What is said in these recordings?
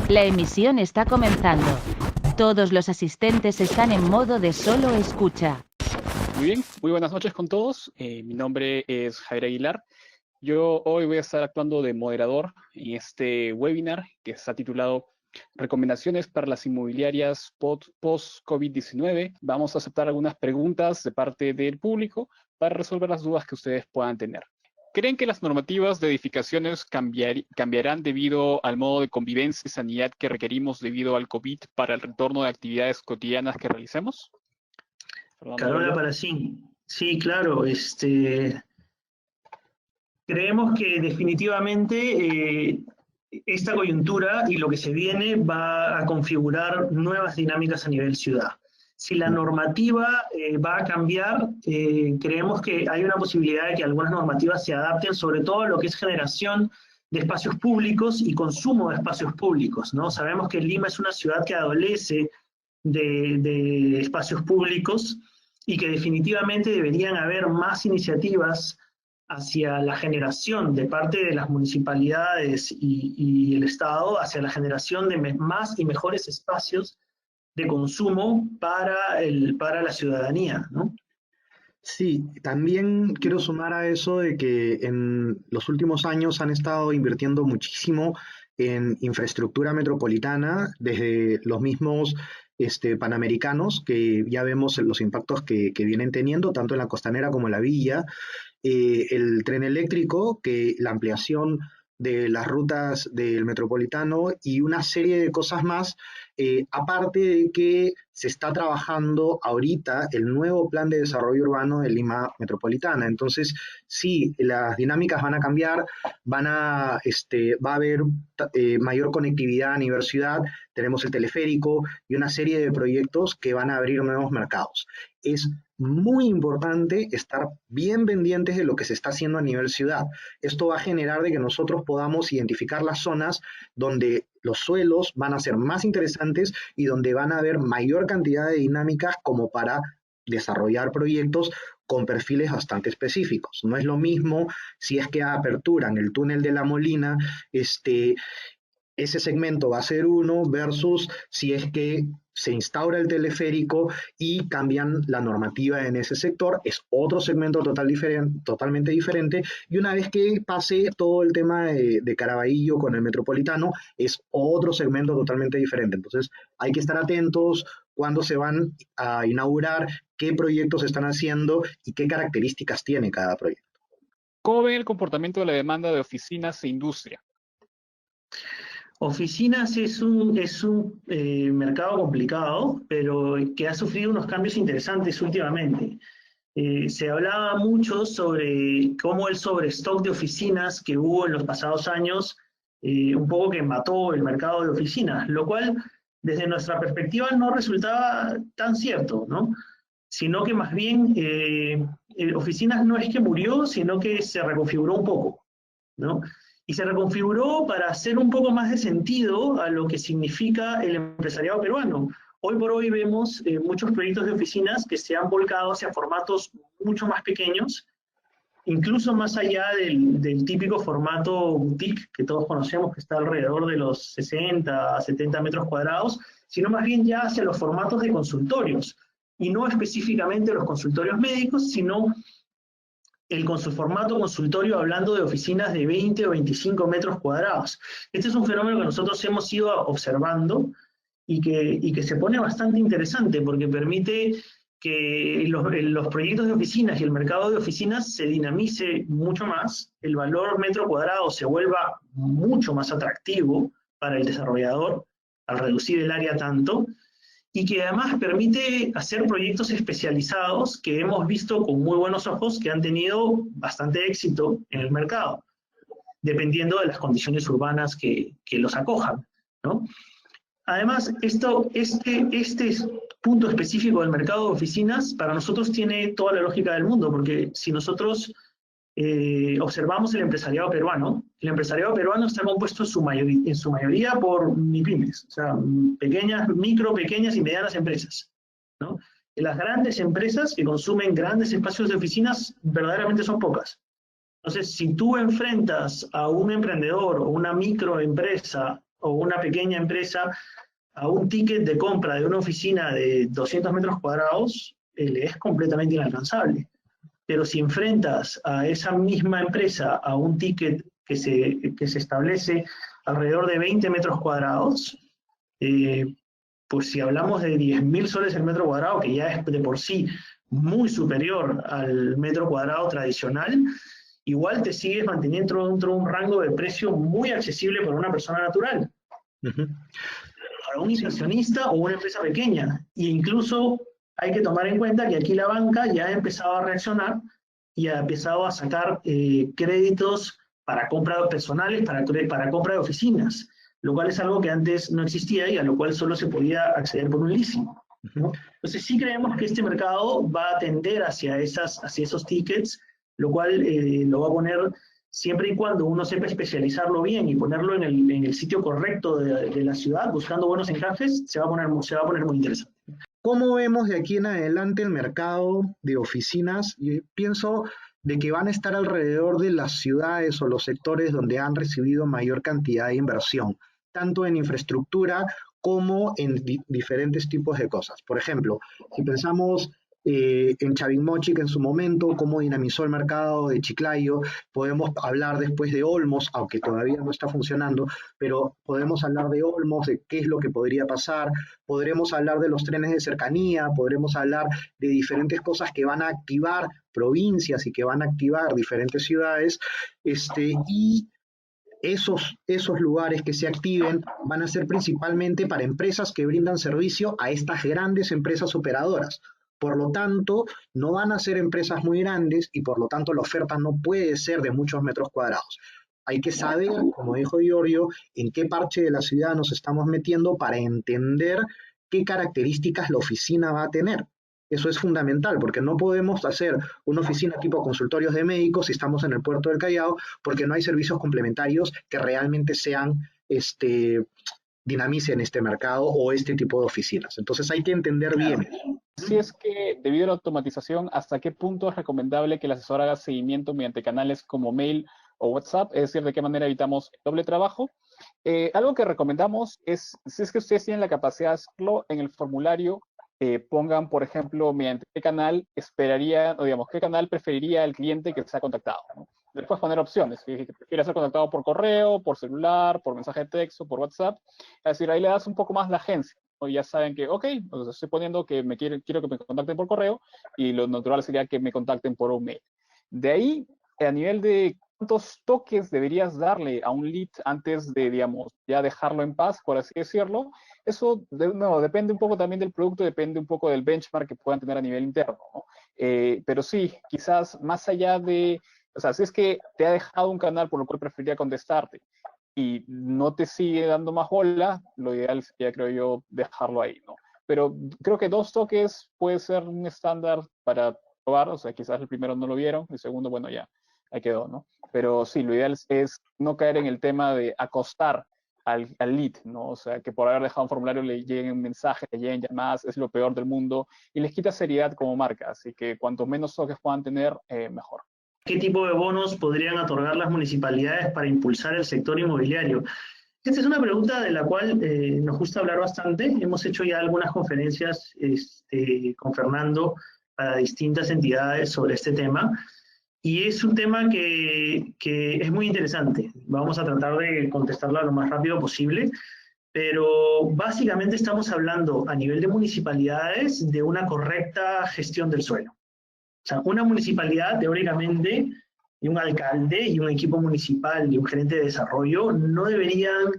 La emisión está comenzando. Todos los asistentes están en modo de solo escucha. Muy bien, muy buenas noches con todos. Mi nombre es Javier Aguilar. Yo hoy voy a estar actuando de moderador en este webinar que está titulado Recomendaciones para las inmobiliarias post-COVID-19. Vamos a aceptar algunas preguntas de parte del público para resolver las dudas que ustedes puedan tener. ¿Creen que las normativas de edificaciones cambiarán debido al modo de convivencia y sanidad que requerimos debido al COVID para el retorno de actividades cotidianas que realicemos? Carola para sí. Sí, claro. Creemos que definitivamente esta coyuntura y lo que se viene va a configurar nuevas dinámicas a nivel ciudad. Si la normativa va a cambiar, creemos que hay una posibilidad de que algunas normativas se adapten, sobre todo a lo que es generación de espacios públicos y consumo de espacios públicos, ¿no? Sabemos que Lima es una ciudad que adolece de espacios públicos y que definitivamente deberían haber más iniciativas hacia la generación de parte de las municipalidades y el Estado, hacia la generación de más y mejores espacios de consumo para la ciudadanía, ¿no? Sí, también quiero sumar a eso de que en los últimos años han estado invirtiendo muchísimo en infraestructura metropolitana, desde los mismos panamericanos, que ya vemos los impactos que vienen teniendo, tanto en la costanera como en la villa, el tren eléctrico, que la ampliación de las rutas del metropolitano y una serie de cosas más, aparte de que se está trabajando ahorita el nuevo plan de desarrollo urbano de Lima Metropolitana. Entonces, sí, las dinámicas van a cambiar, va a haber mayor conectividad a nivel ciudad, tenemos el teleférico y una serie de proyectos que van a abrir nuevos mercados. Es muy importante estar bien pendientes de lo que se está haciendo a nivel ciudad. Esto va a generar de que nosotros podamos identificar las zonas donde los suelos van a ser más interesantes y donde van a haber mayor cantidad de dinámicas como para desarrollar proyectos con perfiles bastante específicos. No es lo mismo si es que aperturan el túnel de la Molina, ese segmento va a ser uno versus si es que se instaura el teleférico y cambian la normativa en ese sector, es otro segmento totalmente diferente, y una vez que pase todo el tema de Caraballo con el metropolitano, es otro segmento totalmente diferente. Entonces hay que estar atentos cuándo se van a inaugurar, qué proyectos se están haciendo y qué características tiene cada proyecto. ¿Cómo ven el comportamiento de la demanda de oficinas e industria? Oficinas es un mercado complicado, pero que ha sufrido unos cambios interesantes últimamente. Se hablaba mucho sobre cómo el sobrestock de oficinas que hubo en los pasados años, un poco que mató el mercado de oficinas, lo cual desde nuestra perspectiva no resultaba tan cierto, ¿no? Sino que más bien oficinas no es que murió, sino que se reconfiguró un poco, ¿no? Y se reconfiguró para hacer un poco más de sentido a lo que significa el empresariado peruano. Hoy por hoy vemos muchos proyectos de oficinas que se han volcado hacia formatos mucho más pequeños, incluso más allá del típico formato boutique que todos conocemos, que está alrededor de los 60 a 70 metros cuadrados, sino más bien ya hacia los formatos de consultorios, y no específicamente los consultorios médicos, sino con su formato consultorio, hablando de oficinas de 20 o 25 metros cuadrados. Este es un fenómeno que nosotros hemos ido observando y que se pone bastante interesante porque permite que los proyectos de oficinas y el mercado de oficinas se dinamice mucho más, el valor metro cuadrado se vuelva mucho más atractivo para el desarrollador al reducir el área tanto, y que además permite hacer proyectos especializados que hemos visto con muy buenos ojos que han tenido bastante éxito en el mercado, dependiendo de las condiciones urbanas que los acojan, ¿no? Además, este punto específico del mercado de oficinas para nosotros tiene toda la lógica del mundo, porque si nosotros observamos el empresariado peruano está compuesto en su mayoría por MIPYMES, o sea, pequeñas y medianas empresas, ¿no? Las grandes empresas que consumen grandes espacios de oficinas verdaderamente son pocas. Entonces, si tú enfrentas a un emprendedor o una microempresa o una pequeña empresa a un ticket de compra de una oficina de 200 metros cuadrados, le es completamente inalcanzable. Pero si enfrentas a esa misma empresa a un ticket que se establece alrededor de 20 metros cuadrados, pues si hablamos de 10.000 soles el metro cuadrado, que ya es de por sí muy superior al metro cuadrado tradicional, igual te sigues manteniendo dentro de un rango de precio muy accesible para una persona natural. Para un inversionista o una empresa pequeña. E incluso hay que tomar en cuenta que aquí la banca ya ha empezado a reaccionar y ha empezado a sacar créditos para compra personales, para compra de oficinas, lo cual es algo que antes no existía y a lo cual solo se podía acceder por un leasing, ¿no? Entonces sí creemos que este mercado va a tender hacia esos tickets, lo cual lo va a poner, siempre y cuando uno sepa especializarlo bien y ponerlo en el sitio correcto de la ciudad, buscando buenos encajes, se va a poner muy interesante. ¿Cómo vemos de aquí en adelante el mercado de oficinas? Yo pienso de que van a estar alrededor de las ciudades o los sectores donde han recibido mayor cantidad de inversión, tanto en infraestructura como en diferentes tipos de cosas. Por ejemplo, si pensamos en Chavimochic en su momento, cómo dinamizó el mercado de Chiclayo, podemos hablar después de Olmos, aunque todavía no está funcionando, pero podemos hablar de Olmos, de qué es lo que podría pasar, podremos hablar de los trenes de cercanía, podremos hablar de diferentes cosas que van a activar provincias y que van a activar diferentes ciudades, y esos lugares que se activen van a ser principalmente para empresas que brindan servicio a estas grandes empresas operadoras. Por lo tanto, no van a ser empresas muy grandes y por lo tanto la oferta no puede ser de muchos metros cuadrados. Hay que saber, como dijo Giorgio, en qué parche de la ciudad nos estamos metiendo para entender qué características la oficina va a tener. Eso es fundamental, porque no podemos hacer una oficina tipo consultorios de médicos si estamos en el puerto del Callao, porque no hay servicios complementarios que realmente dinamicen este mercado o este tipo de oficinas. Entonces hay que entender bien. Si es que, debido a la automatización, ¿hasta qué punto es recomendable que el asesor haga seguimiento mediante canales como mail o WhatsApp? Es decir, ¿de qué manera evitamos el doble trabajo? Algo que recomendamos es, si es que ustedes tienen la capacidad de hacerlo, en el formulario pongan, por ejemplo, mediante qué canal esperaría, o digamos, qué canal preferiría el cliente que sea contactado, ¿no? Después poner opciones, que quiere ser contactado por correo, por celular, por mensaje de texto, por WhatsApp. Es decir, ahí le das un poco más la agencia, ¿no? Ya saben que, ok, pues estoy poniendo que quiero que me contacten por correo, y lo natural sería que me contacten por un mail. De ahí, a nivel de cuántos toques deberías darle a un lead antes de, digamos, ya dejarlo en paz, por así decirlo, eso depende un poco también del producto, depende un poco del benchmark que puedan tener a nivel interno, ¿no? Pero sí, quizás más allá de, o sea, si es que te ha dejado un canal por lo cual preferiría contestarte y no te sigue dando más bola, lo ideal sería, creo yo, dejarlo ahí, ¿no? Pero creo que 2 toques puede ser un estándar para probar, o sea, quizás el primero no lo vieron, el segundo, bueno, ya, ahí quedó, ¿no? Pero sí, lo ideal es no caer en el tema de acostar al lead, ¿no? O sea, que por haber dejado un formulario le lleguen mensajes, le lleguen llamadas, es lo peor del mundo y les quita seriedad como marca. Así que cuanto menos toques puedan tener, mejor. ¿Qué tipo de bonos podrían otorgar las municipalidades para impulsar el sector inmobiliario? Esta es una pregunta de la cual nos gusta hablar bastante. Hemos hecho ya algunas conferencias con Fernando para distintas entidades sobre este tema. Y es un tema que es muy interesante. Vamos a tratar de contestarla lo más rápido posible, pero básicamente estamos hablando a nivel de municipalidades de una correcta gestión del suelo. O sea, una municipalidad, teóricamente, y un alcalde y un equipo municipal y un gerente de desarrollo no deberían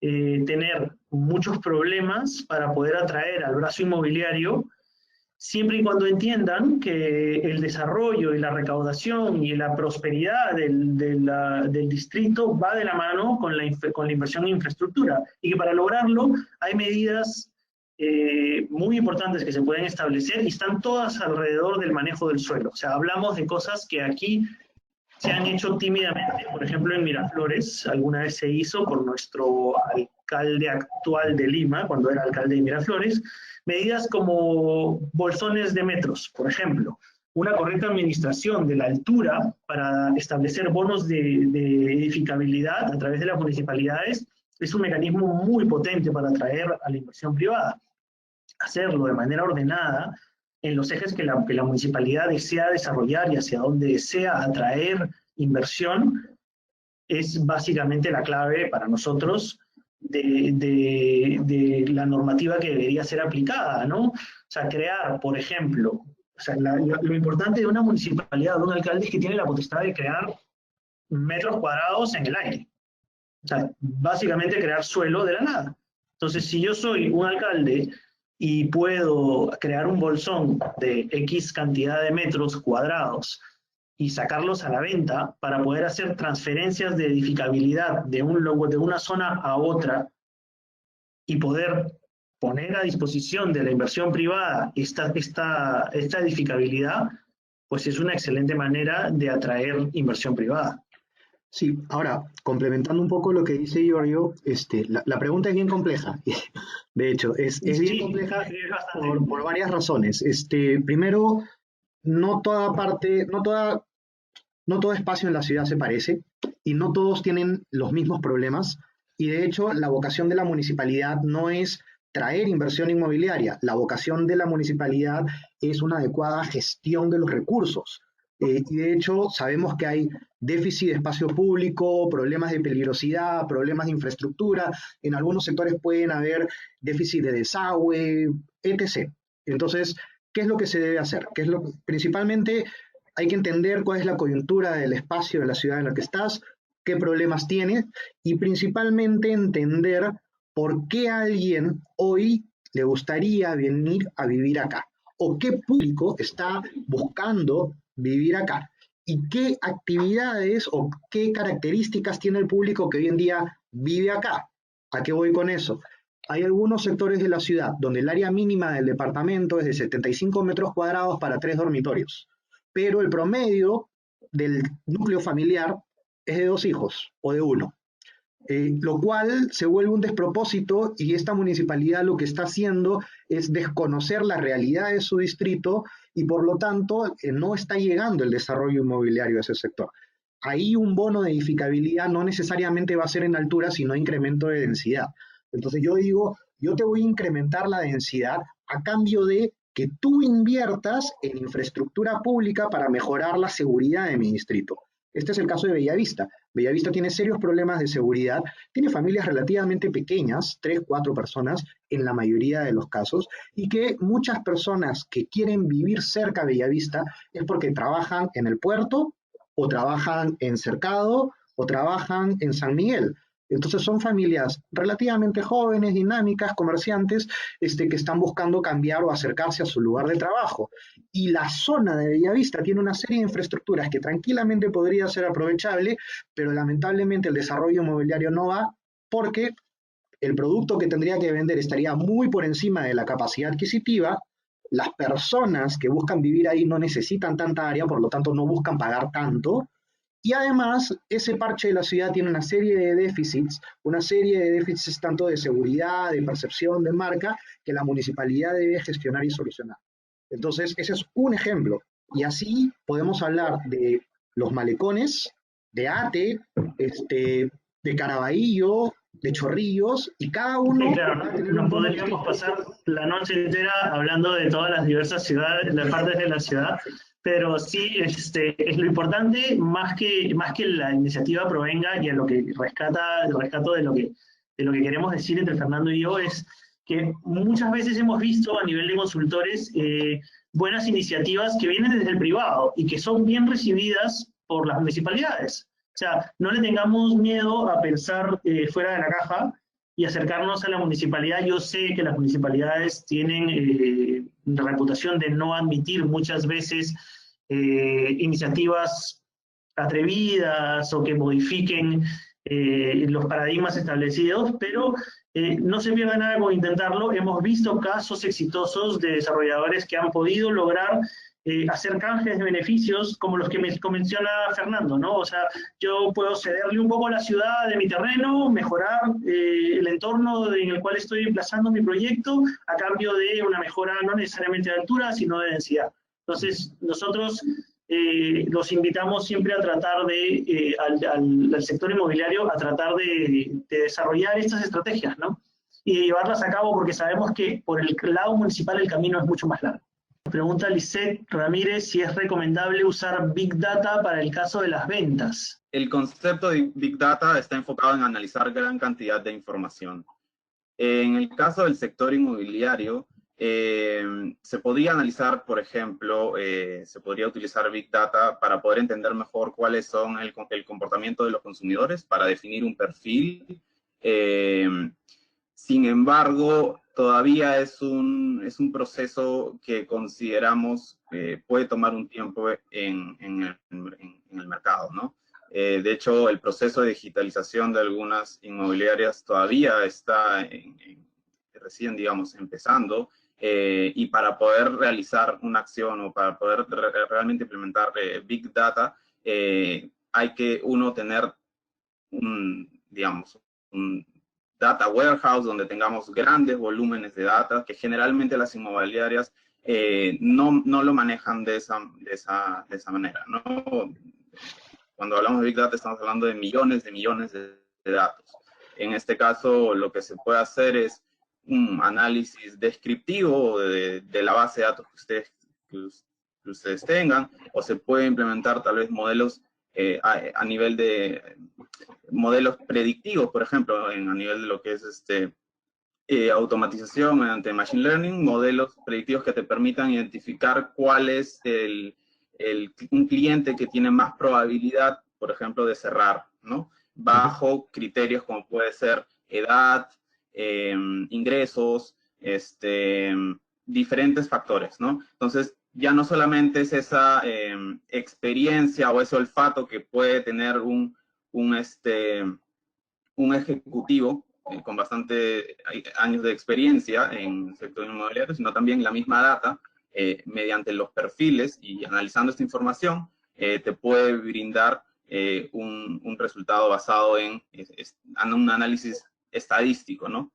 tener muchos problemas para poder atraer al brazo inmobiliario, siempre y cuando entiendan que el desarrollo y la recaudación y la prosperidad del distrito va de la mano con la inversión en infraestructura, y que para lograrlo hay medidas muy importantes que se pueden establecer y están todas alrededor del manejo del suelo. O sea, hablamos de cosas que aquí se han hecho tímidamente. Por ejemplo, en Miraflores, alguna vez se hizo por nuestro alcalde actual de Lima, cuando era alcalde de Miraflores, medidas como bolsones de metros, por ejemplo, una correcta administración de la altura para establecer bonos de edificabilidad a través de las municipalidades, es un mecanismo muy potente para atraer a la inversión privada. Hacerlo de manera ordenada en los ejes que la municipalidad desea desarrollar y hacia donde desea atraer inversión es básicamente la clave para nosotros de la normativa que debería ser aplicada, ¿no? O sea, crear, por ejemplo, o sea, lo importante de una municipalidad, de un alcalde, es que tiene la potestad de crear metros cuadrados en el aire. O sea, básicamente crear suelo de la nada. Entonces, si yo soy un alcalde y puedo crear un bolsón de X cantidad de metros cuadrados y sacarlos a la venta para poder hacer transferencias de edificabilidad de una zona a otra y poder poner a disposición de la inversión privada esta edificabilidad, pues es una excelente manera de atraer inversión privada. Sí, ahora, complementando un poco lo que dice Giorgio, la pregunta es bien compleja. De hecho, es bien compleja por varias razones. Primero, no todo espacio en la ciudad se parece y no todos tienen los mismos problemas. Y de hecho, la vocación de la municipalidad no es traer inversión inmobiliaria. La vocación de la municipalidad es una adecuada gestión de los recursos. Y de hecho, sabemos que hay déficit de espacio público, problemas de peligrosidad, problemas de infraestructura. En algunos sectores pueden haber déficit de desagüe, etc. Entonces, ¿qué es lo que se debe hacer? Principalmente hay que entender cuál es la coyuntura del espacio de la ciudad en la que estás, qué problemas tiene, y principalmente entender por qué a alguien hoy le gustaría venir a vivir acá, o qué público está buscando vivir acá, y qué actividades o qué características tiene el público que hoy en día vive acá. ¿A qué voy con eso? Hay algunos sectores de la ciudad donde el área mínima del departamento es de 75 metros cuadrados para 3 dormitorios, pero el promedio del núcleo familiar es de 2 hijos o de 1. Lo cual se vuelve un despropósito y esta municipalidad lo que está haciendo es desconocer la realidad de su distrito y por lo tanto no está llegando el desarrollo inmobiliario a ese sector. Ahí un bono de edificabilidad no necesariamente va a ser en altura, sino incremento de densidad. Entonces yo digo, yo te voy a incrementar la densidad a cambio de que tú inviertas en infraestructura pública para mejorar la seguridad de mi distrito. Este es el caso de Bellavista. Bellavista tiene serios problemas de seguridad, tiene familias relativamente pequeñas, 3, 4 personas en la mayoría de los casos, y que muchas personas que quieren vivir cerca de Bellavista es porque trabajan en el puerto, o trabajan en Cercado, o trabajan en San Miguel. Entonces son familias relativamente jóvenes, dinámicas, comerciantes, que están buscando cambiar o acercarse a su lugar de trabajo. Y la zona de Bellavista tiene una serie de infraestructuras que tranquilamente podría ser aprovechable, pero lamentablemente el desarrollo inmobiliario no va porque el producto que tendría que vender estaría muy por encima de la capacidad adquisitiva. Las personas que buscan vivir ahí no necesitan tanta área, por lo tanto no buscan pagar tanto. Y además, ese parche de la ciudad tiene una serie de déficits tanto de seguridad, de percepción, de marca, que la municipalidad debe gestionar y solucionar. Entonces, ese es un ejemplo. Y así podemos hablar de los malecones, de Ate, de Caraballo, de Chorrillos, y cada uno... Sí, claro, no podríamos pasar la noche entera hablando de todas las diversas ciudades, las partes de la ciudad. Pero sí, es lo importante, más que la iniciativa provenga y a lo que rescato de lo que queremos decir entre Fernando y yo, es que muchas veces hemos visto a nivel de consultores buenas iniciativas que vienen desde el privado y que son bien recibidas por las municipalidades. O sea, no le tengamos miedo a pensar fuera de la caja y acercarnos a la municipalidad. Yo sé que las municipalidades tienen reputación de no admitir muchas veces iniciativas atrevidas o que modifiquen los paradigmas establecidos, pero no se pierda nada con intentarlo. Hemos visto casos exitosos de desarrolladores que han podido lograr hacer canjes de beneficios como los que menciona Fernando, ¿no? O sea, yo puedo cederle un poco a la ciudad de mi terreno, mejorar el entorno en el cual estoy emplazando mi proyecto a cambio de una mejora no necesariamente de altura, sino de densidad. Entonces, nosotros los invitamos siempre a tratar de, al sector inmobiliario, a tratar de desarrollar estas estrategias, ¿no? Y de llevarlas a cabo porque sabemos que por el lado municipal el camino es mucho más largo. Pregunta Lisette Ramírez si es recomendable usar Big Data para el caso de las ventas. El concepto de Big Data está enfocado en analizar gran cantidad de información. En el caso del sector inmobiliario, se podría analizar, por ejemplo, se podría utilizar Big Data para poder entender mejor cuáles son el comportamiento de los consumidores, para definir un perfil. Sin embargo, todavía es un proceso que consideramos puede tomar un tiempo en el mercado, ¿no? De hecho, el proceso de digitalización de algunas inmobiliarias todavía está recién, digamos, empezando, y para poder realizar una acción o para poder realmente implementar Big Data, hay que uno tener digamos, un data warehouse donde tengamos grandes volúmenes de data que generalmente las inmobiliarias no lo manejan de esa manera, ¿no? Cuando hablamos de Big Data estamos hablando de millones de datos. En este caso, lo que se puede hacer es un análisis descriptivo de la base de datos que ustedes tengan, o se puede implementar tal vez modelos a nivel de modelos predictivos, por ejemplo, a nivel de lo que es automatización mediante Machine Learning, modelos predictivos que te permitan identificar cuál es un cliente que tiene más probabilidad, por ejemplo, de cerrar, ¿no? Bajo criterios como puede ser edad, ingresos, diferentes factores, ¿no? Entonces, ya no solamente es esa experiencia o ese olfato que puede tener un ejecutivo con bastante años de experiencia en el sector inmobiliario, sino también la misma data, mediante los perfiles y analizando esta información, te puede brindar un resultado basado en un análisis estadístico, ¿no?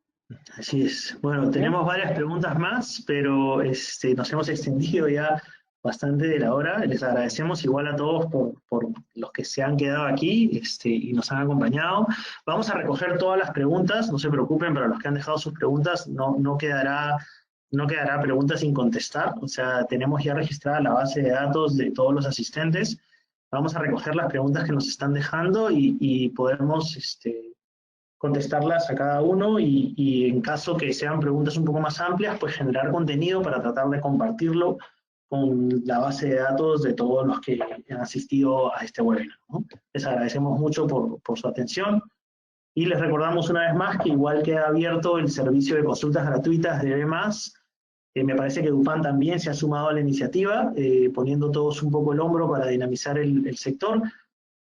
Así es. Bueno, tenemos varias preguntas más, pero nos hemos extendido ya bastante de la hora. Les agradecemos igual a todos por los que se han quedado aquí y nos han acompañado. Vamos a recoger todas las preguntas, no se preocupen, para los que han dejado sus preguntas, no quedará preguntas sin contestar. O sea, tenemos ya registrada la base de datos de todos los asistentes. Vamos a recoger las preguntas que nos están dejando y podemos contestarlas a cada uno y en caso que sean preguntas un poco más amplias, pues generar contenido para tratar de compartirlo con la base de datos de todos los que han asistido a este webinar, ¿no? Les agradecemos mucho por su atención y les recordamos una vez más que igual queda abierto el servicio de consultas gratuitas de B+. Me parece que Dufan también se ha sumado a la iniciativa, poniendo todos un poco el hombro para dinamizar el sector.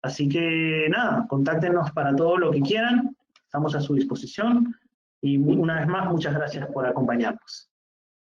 Así que nada, contáctenos para todo lo que quieran. Estamos a su disposición y una vez más, muchas gracias por acompañarnos.